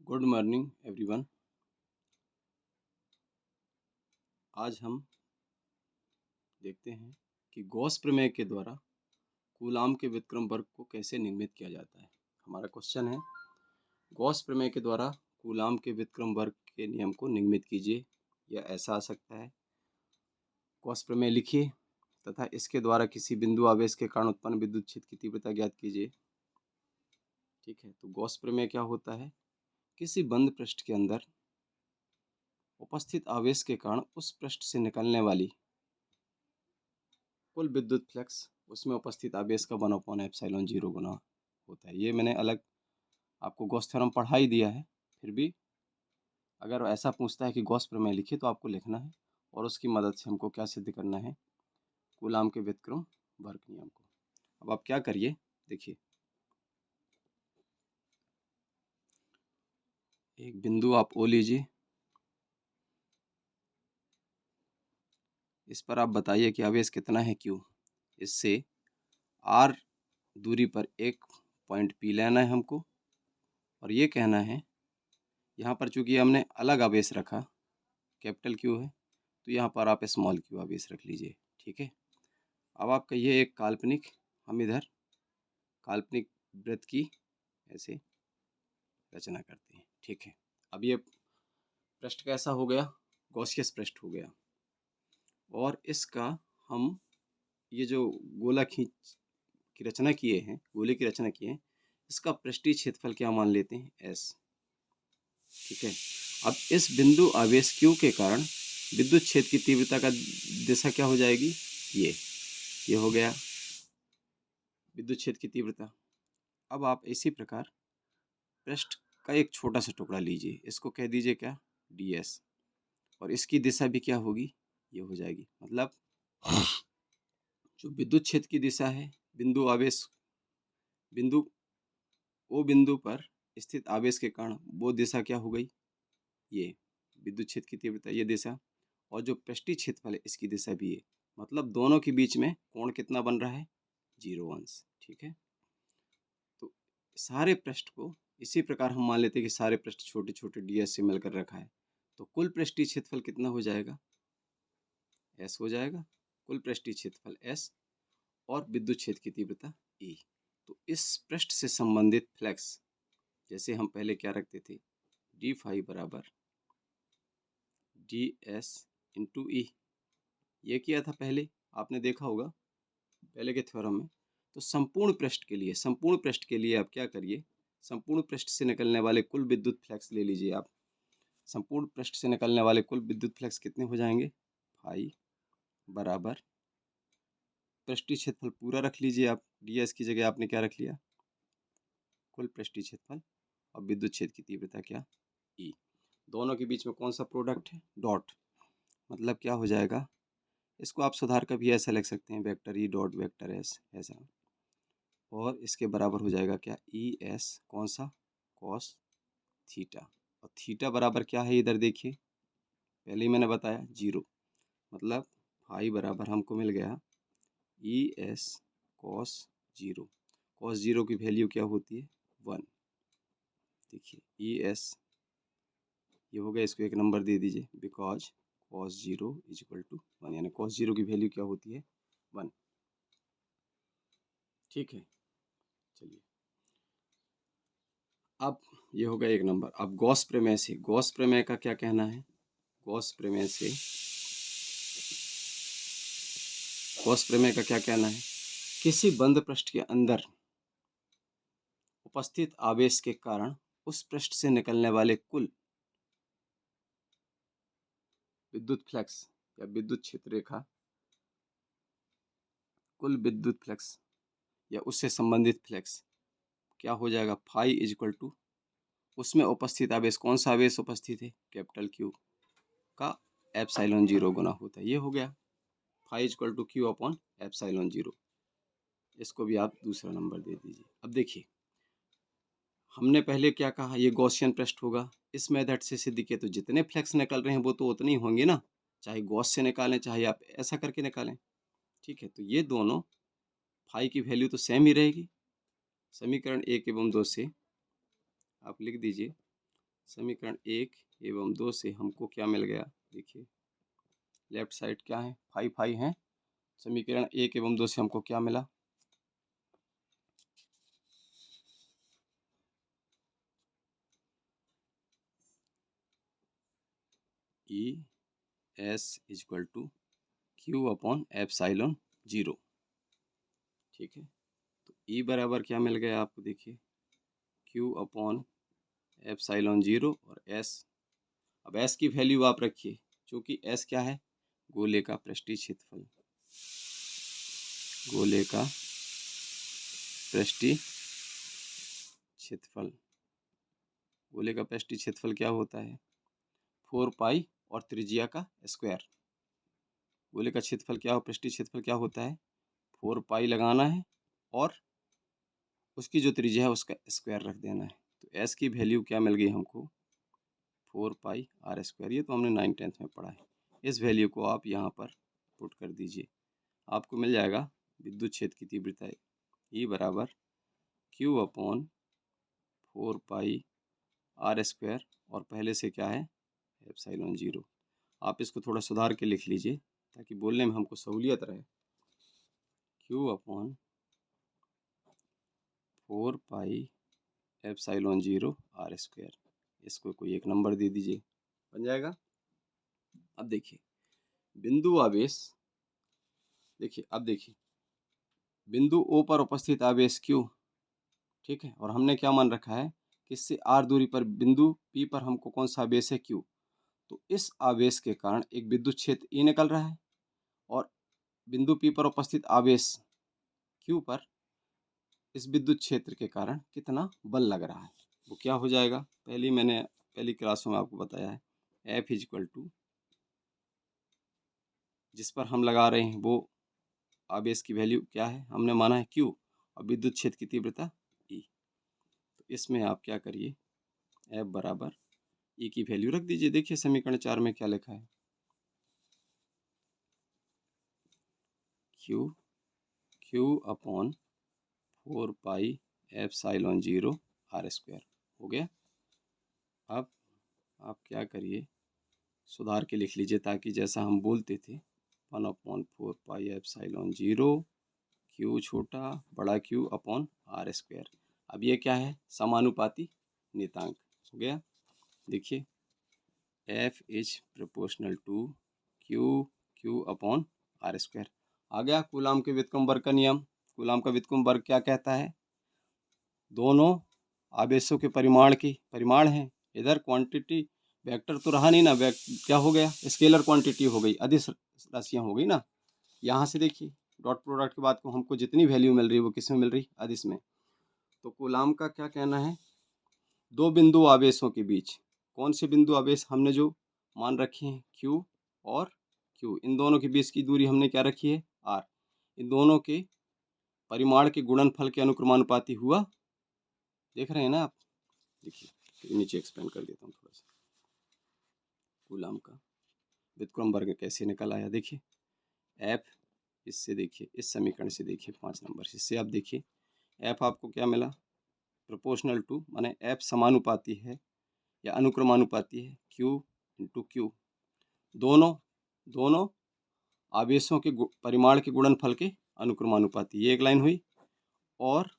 Good morning everyone. आज हम देखते हैं कि गॉस प्रमेय के द्वारा कूलाम के व्युत्क्रम वर्ग को कैसे निगमित किया जाता है। हमारा क्वेश्चन है, गॉस प्रमेय के द्वारा कूलाम के व्युत्क्रम वर्ग के नियम को निगमित कीजिए। यह ऐसा आ सकता है, गॉस प्रमेय लिखिए तथा इसके द्वारा किसी बिंदु आवेश के कारण उत्पन्न विद्युत क्षेत्र की तीव्रता ज्ञात कीजिए। ठीक है, तो गॉस प्रमेय क्या होता है? किसी बंद पृष्ठ के अंदर उपस्थित आवेश के कारण उस पृष्ठ से निकलने वाली कुल विद्युत फ्लक्स उसमें उपस्थित आवेश का 1/ε0 गुना होता है। ये मैंने अलग आपको गॉस थ्योरम पढ़ा ही दिया है, फिर भी अगर ऐसा पूछता है कि गॉस प्रमेय लिखिए तो आपको लिखना है और उसकी मदद से हमको क्या सिद्ध करना है, कूलाम के व्युत्क्रम वर्ग नियम को। अब आप क्या करिए, देखिए एक बिंदु आप ओ लीजिए, इस पर आप बताइए कि आवेश कितना है क्यू। इससे आर दूरी पर एक पॉइंट पी लेना है हमको और ये कहना है, यहाँ पर चूंकि हमने अलग आवेश रखा कैपिटल क्यू है तो यहाँ पर आप स्मॉल क्यू आवेश रख लीजिए। ठीक है, अब आप कहिए एक काल्पनिक, हम इधर काल्पनिक वृत्त की ऐसे रचना करते हैं। ठीक है, अब ये पृष्ठ कैसा हो गया? गॉसियस पृष्ठ हो गया और इसका हम ये जो गोला खींच की रचना किए हैं, गोले की रचना किए हैं, इसका पृष्ठीय क्षेत्रफल क्या मान लेते हैं? एस। ठीक है, अब इस बिंदु आवेश क्यू के कारण विद्युत क्षेत्र की तीव्रता का दिशा क्या हो जाएगी? ये हो गया विद्युत क्षेत्र की तीव्रता। अब आप इसी प्रकार पृष्ठ का एक छोटा सा टुकड़ा लीजिए, इसको कह दीजिए क्या? ds, और इसकी दिशा भी क्या होगी? ये हो जाएगी। मतलब जो विद्युत क्षेत्र की दिशा है, बिंदु आवेश, बिंदु ओ बिंदु पर स्थित आवेश के कारण वो दिशा क्या हो गई? ये विद्युत क्षेत्र की तीव्रता, ये दिशा, और जो पृष्ठीय क्षेत्रफल है इसकी दिशा भी है। मतलब दोनों के बीच में कोण कितना बन रहा है? 0 अंश। ठीक है, तो सारे पृष्ठ को इसी प्रकार हम मान लेते हैं कि सारे पृष्ठ छोटे छोटे ds से मिलकर रखा है, तो कुल पृष्ठीय क्षेत्रफल कितना हो जाएगा? s हो जाएगा। कुल पृष्ठीय क्षेत्रफल s और विद्युत क्षेत्र की तीव्रता E। तो इस पृष्ठ से संबंधित फ्लक्स, जैसे हम पहले क्या रखते थे, d फाई बराबर ds इंटू E, ये किया था पहले, आपने देखा होगा पहले के थ्योरम में। तो संपूर्ण पृष्ठ के लिए आप क्या करिए, संपूर्ण पृष्ठ से निकलने वाले कुल विद्युत फ्लक्स ले लीजिए आप। संपूर्ण पृष्ठ से निकलने वाले कुल विद्युत फ्लक्स कितने हो जाएंगे? फाई बराबर पृष्ठीय क्षेत्रफल पूरा रख लीजिए आप, ds की जगह आपने क्या रख लिया? कुल पृष्ठीय क्षेत्रफल, और विद्युत क्षेत्र की तीव्रता क्या? E। दोनों के बीच में कौन सा प्रोडक्ट है? डॉट। मतलब क्या हो जाएगा? इसको आप सुधार कर भी ऐसा लिख सकते हैं, vector E dot vector S ऐसा, और इसके बराबर हो जाएगा क्या? ES कौन सा? Cos theta. और थीटा बराबर क्या है इधर देखिए, पहले ही मैंने बताया 0। मतलब फाई बराबर हमको मिल गया ES कॉस 0। कॉस 0 की वैल्यू क्या होती है? 1। देखिए ES ये हो गया, इसको एक नंबर दे दीजिए, because cos 0 is equal to 1, यानी कॉस 0 की वैल्यू क्या होती है? 1। ठीक है, चलिए अब ये हो गया एक नंबर। अब गॉस प्रमेय से, गॉस प्रमेय का क्या कहना है? गॉस प्रमेय से, गॉस प्रमेय का क्या कहना है? किसी बंद पृष्ठ के अंदर उपस्थित आवेश के कारण उस पृष्ठ से निकलने वाले कुल विद्युत फ्लक्स या विद्युत क्षेत्र रेखा, कुल विद्युत फ्लक्स या उससे संबंधित फ्लक्स क्या हो जाएगा? फाई इज इक्वल टू उसमें उपस्थित आवेश, कौन सा आवेश उपस्थित है? कैपिटल क्यू का एप्सिलॉन 0 गुना होता है। ये हो गया phi is equal to Q upon epsilon 0। इसको भी आप दूसरा नंबर दे दीजिए। अब देखिए हमने पहले क्या कहा, ये गॉसियन पृष्ठ होगा। इस मेथड से सिद्ध किया तो जितने फ्लक्स निकल रहे हैं वो तो उतने ही होंगे ना, चाहे गॉस से निकालें चाहे आप ऐसा करके निकालें। ठीक है, तो ये दोनों फाई की वैल्यू तो सेम ही रहेगी। समीकरण 1 एवं 2 से आप लिख दीजिए समीकरण 1 एवं 2 से हमको क्या मिल गया, देखिए लेफ्ट साइड क्या है, फाई फाई है। समीकरण 1 एवं 2 से हमको क्या मिला, E is equal to Q upon epsilon 0। ठीक है, तो ई बराबर क्या मिल गया आपको, देखिए क्यू अपॉन एप्साइलॉन 0 और एस। अब एस की वैल्यू आप रखिए, क्योंकि एस क्या है, गोले का पृष्ठीय क्षेत्रफल। गोले का पृष्ठीय क्षेत्रफल, गोले का पृष्ठीय क्षेत्रफल क्या होता है, 4 पाई और त्रिज्या का स्क्वायर। गोले का क्षेत्रफल क्या हो, पृष्ठीय क्षेत्रफल क्या होता है, 4 पाई लगाना है और उसकी जो त्रिज्या है उसका स्क्वायर रख देना है। तो एस की वैल्यू क्या मिल गई हमको, 4 पाई आर स्क्वायर। ये तो हमने 9th में पढ़ा है। इस वैल्यू को आप यहाँ पर पुट कर दीजिए, आपको मिल जाएगा विद्युत क्षेत्र की तीव्रता ई बराबर Q upon 4 pi r square और पहले से क्या है एप्सिलॉन 0। आप इसको थोड़ा सुधार के लिख लीजिए ताकि बोलने में हमको सहूलियत रहे। Q upon 4 pi epsilon 0 r square, इसको कोई एक नंबर दे दीजिए, बन जाएगा। अब देखिए बिंदु आवेश, देखिए अब देखिए बिंदु O पर उपस्थित आवेश Q, ठीक है, और हमने क्या मान रखा है कि इससे r दूरी पर बिंदु P पर हमको कौन सा आवेश है, Q। तो इस आवेश के कारण एक विद्युत क्षेत्र E निकल रहा है और बिंदु P पर उपस्थित आवेश Q पर इस विद्युत क्षेत्र के कारण कितना बल लग रहा है, वो क्या हो जाएगा। मैंने पहली क्लासों में आपको बताया है, F इक्वल टू जिस पर हम लगा रहे हैं वो आवेश की वैल्यू क्या है, हमने माना है Q और विद्युत क्षेत्र की तीव्रता E। तो इसमें आप क्या करिए, F बराबर E की वैल्यू रख दीजिए। देखिए समीकरण 4 में क्या लिखा है, Q upon 4 pi epsilon 0 r square हो गया। अब आप क्या करिए, सुधार के लिख लीजिए ताकि जैसा हम बोलते थे 1/4 पाई एप्सिलॉन 0 Q छोटा बड़ा Q अपॉन आर स्क्वायर। अब ये क्या है, समानुपाती नियतांक हो गया। देखिए F is proportional to Q upon R square आ गया। कूलाम के व्युत्क्रम वर्ग का नियम, कूलाम का व्युत्क्रम वर्ग क्या कहता है, दोनों आवेशों के परिमाण हैं। इधर क्वांटिटी वेक्टर तो रहा नहीं ना, क्या हो गया, स्केलर क्वांटिटी हो गई, अदिश राशियाँ हो गई ना। यहाँ से देखिए डॉट प्रोडक्ट के बाद को हमको जितनी वैल्यू मिल रही है वो किस में मिल रही, अदिश में। तो कूलाम का क्या कहना है, दो बिंदु आवेशों के बीच, कौन से बिंदु आवेश हमने जो मान रखे हैं Q और Q, इन दोनों के बीच की दूरी हमने क्या रखी है R। इन दोनों के परिमाण के गुणनफल के अनुक्रमानुपाती हुआ, देख रहे हैं ना आप। देखिए नीचे एक्सप्लेन कर देता हूँ थोड़ा सा, कूलाम का व्युत्क्रम वर्ग कैसे निकल आया। देखिए F, इससे देखिए इस समीकरण से देखिए 5 नंबर से, इससे आप देखिए F आपको क्या मिला, प्रोपोर्शनल टू माने F समानुपाती है या अनुक्रमानुपाती है Q इंटू Q, दोनों आवेशों के परिमाण के गुणनफल के अनुक्रमानुपाती, ये एक लाइन हुई। और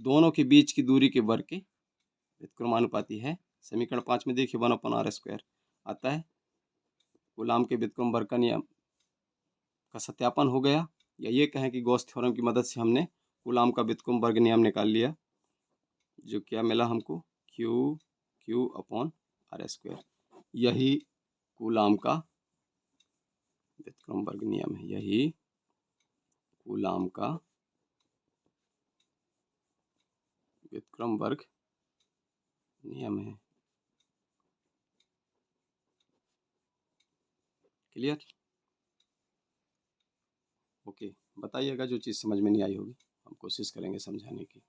दोनों के बीच की दूरी के वर्ग के व्युत्क्रमानुपाती है। समीकरण 5 में देखिए 1/r स्क्वायर आता है। कूलाम के व्युत्क्रम वर्ग का नियम का सत्यापन हो गया, या ये कहें कि गॉस थ्योरम की मदद से हमने कूलाम का व्युत्क्रम वर्ग नियम निकाल लिया, जो क्या मिला हमको, Q अपॉन आर स्क्वायर। यही कूलाम का व्युत्क्रम वर्ग नियम है, यही कूलाम का व्युत्क्रम वर्ग नियम है। Clear, okay. बताइएगा जो चीज़ समझ में नहीं आई होगी, हम कोशिश करेंगे समझाने की।